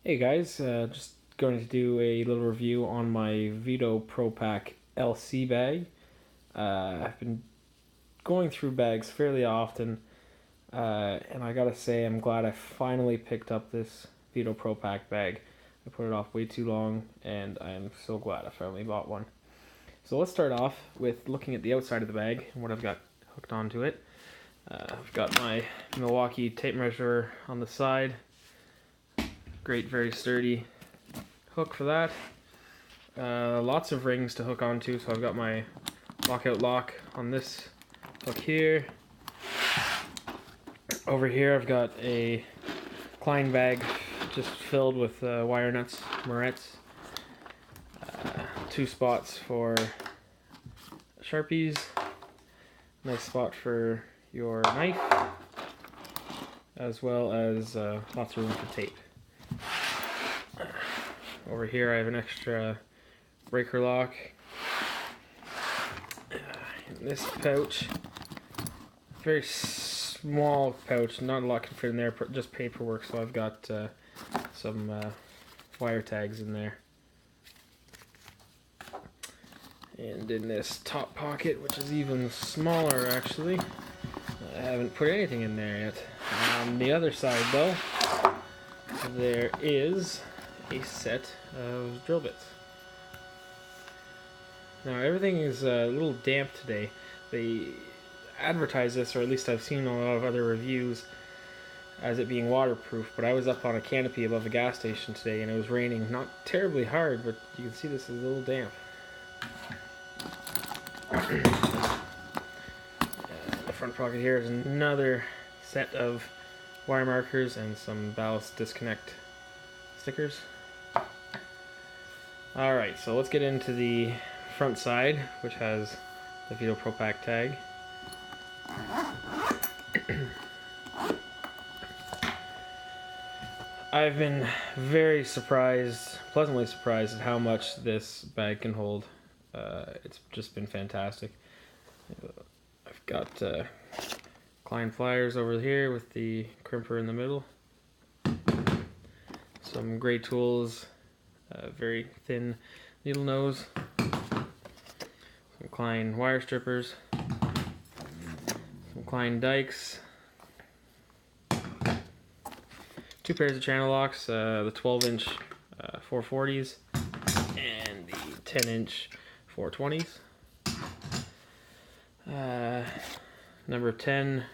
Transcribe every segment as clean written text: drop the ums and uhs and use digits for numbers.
Hey guys, just going to do a little review on my Veto Pro Pac LC bag. I've been going through bags fairly often, and I gotta say I'm glad I finally picked up this Veto Pro Pac bag. I put it off way too long, and I'm so glad I finally bought one. So let's start off with looking at the outside of the bag and what I've got hooked onto it. I've got my Milwaukee tape measure on the side. Great, very sturdy hook for that. Lots of rings to hook onto, so I've got my lockout lock on this hook here. Over here I've got a Klein bag just filled with wire nuts, morettes. 2 spots for Sharpies. Nice spot for your knife, as well as lots of room for tape. Over here I have an extra breaker lock. In this pouch, very small pouch, not a lot can fit in there, just paperwork, so I've got some wire tags in there. And in this top pocket, which is even smaller actually, I haven't put anything in there yet. On the other side though, there is a set of drill bits. Now everything is a little damp today. They advertise this, or at least I've seen a lot of other reviews, as it being waterproof, but I was up on a canopy above a gas station today and it was raining, not terribly hard, but you can see this is a little damp. The front pocket here is another set of wire markers and some ballast disconnect stickers. Alright, so let's get into the front side, which has the Veto Pro Pac tag. I've been very surprised, pleasantly surprised at how much this bag can hold. It's just been fantastic. I've got Klein pliers over here with the crimper in the middle. Some great tools. Very thin needle nose, some Klein wire strippers, some Klein dikes, 2 pairs of channel locks, the 12-inch 440s and the 10-inch 420s. Number 10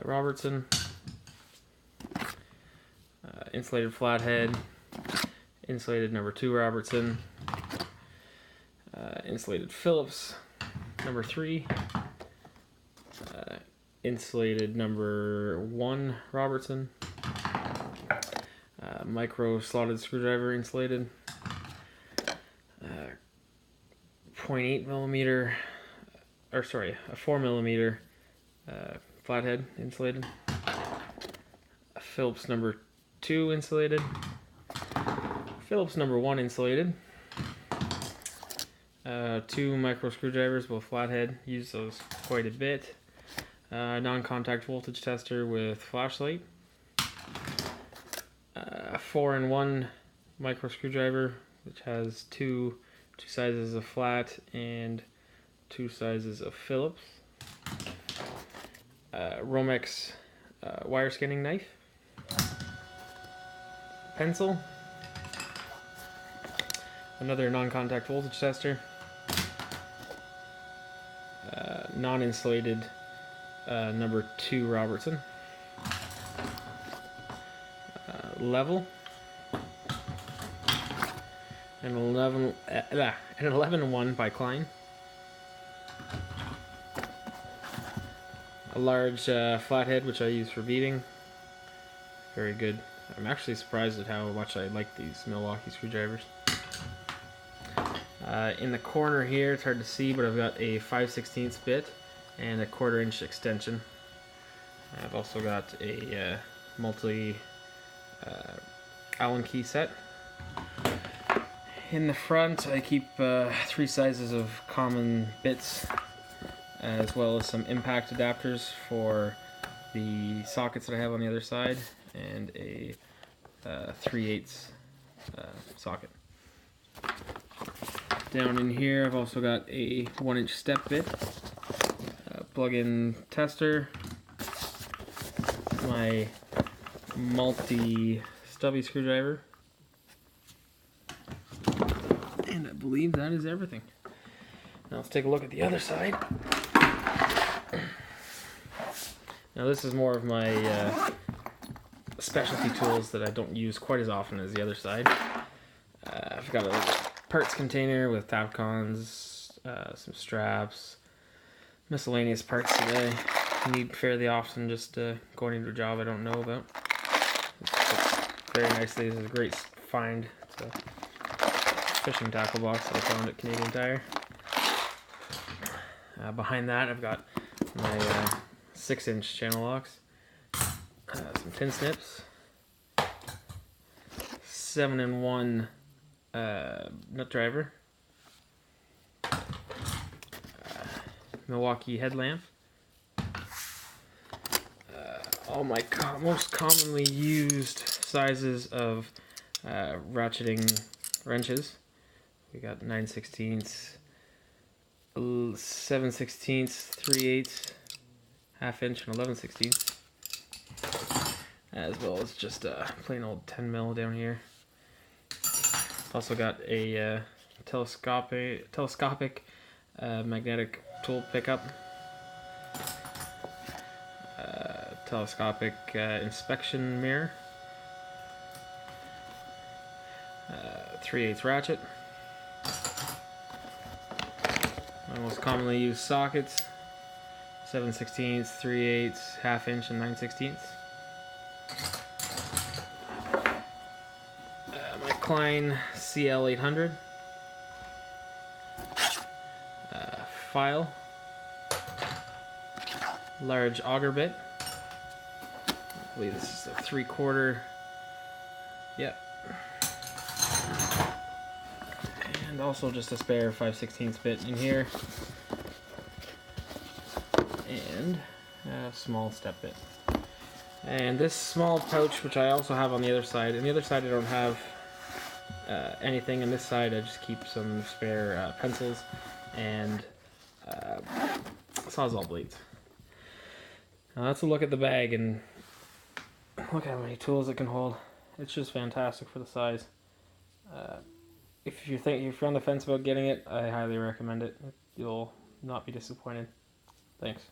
Robertson, insulated flathead, insulated number 2 Robertson, insulated Phillips number 3, insulated number 1 Robertson, micro slotted screwdriver insulated, 0.8 millimeter, or sorry, a 4 millimeter flathead insulated, a Phillips number 2 insulated, Phillips number 1 insulated, 2 micro screwdrivers, both flathead, use those quite a bit, non-contact voltage tester with flashlight, 4-in-1 micro screwdriver, which has two sizes of flat and 2 sizes of Phillips, Romex wire scanning knife, pencil, another non-contact voltage tester, non-insulated number 2 Robertson, level, an 11-1 by Klein, a large flathead which I use for beading, very good. I'm actually surprised at how much I like these Milwaukee screwdrivers. In the corner here, it's hard to see, but I've got a 5/16 bit and a 1/4-inch extension. I've also got a multi Allen key set. In the front, I keep 3 sizes of common bits, as well as some impact adapters for the sockets that I have on the other side, and a 3/8 socket. Down in here, I've also got a 1-inch step bit, plug-in tester, my multi-stubby screwdriver, and I believe that is everything. Now let's take a look at the other side. Now this is more of my specialty tools that I don't use quite as often as the other side. I've got a parts container with Tapcons, some straps, miscellaneous parts that I need fairly often, just going into a job I don't know about. It's very nicely. This is a great find. It's a fishing tackle box that I found at Canadian Tire. Behind that, I've got my 6-inch channel locks, some tin snips, 7-in-1 nut driver, Milwaukee headlamp, all my most commonly used sizes of ratcheting wrenches. We got 9/16, 7/16, 3/8, 1/2 inch, and 11/16, as well as just a plain old 10 mil down here. Also got a telescopic magnetic tool pickup, telescopic inspection mirror, 3/8 ratchet, my most commonly used sockets, 7/16, 3/8, 1/2 inch, and 9/16. My Klein CL800 file, large auger bit. I believe this is a 3/4. Yep. And also just a spare 5/16 bit in here. And a small step bit. And this small pouch, which I also have on the other side. On the other side I don't have anything. On this side I just keep some spare pencils and Sawzall blades. Now that's a look at the bag, and look at how many tools it can hold. It's just fantastic for the size. If you're on the fence about getting it, I highly recommend it. You'll not be disappointed. Thanks.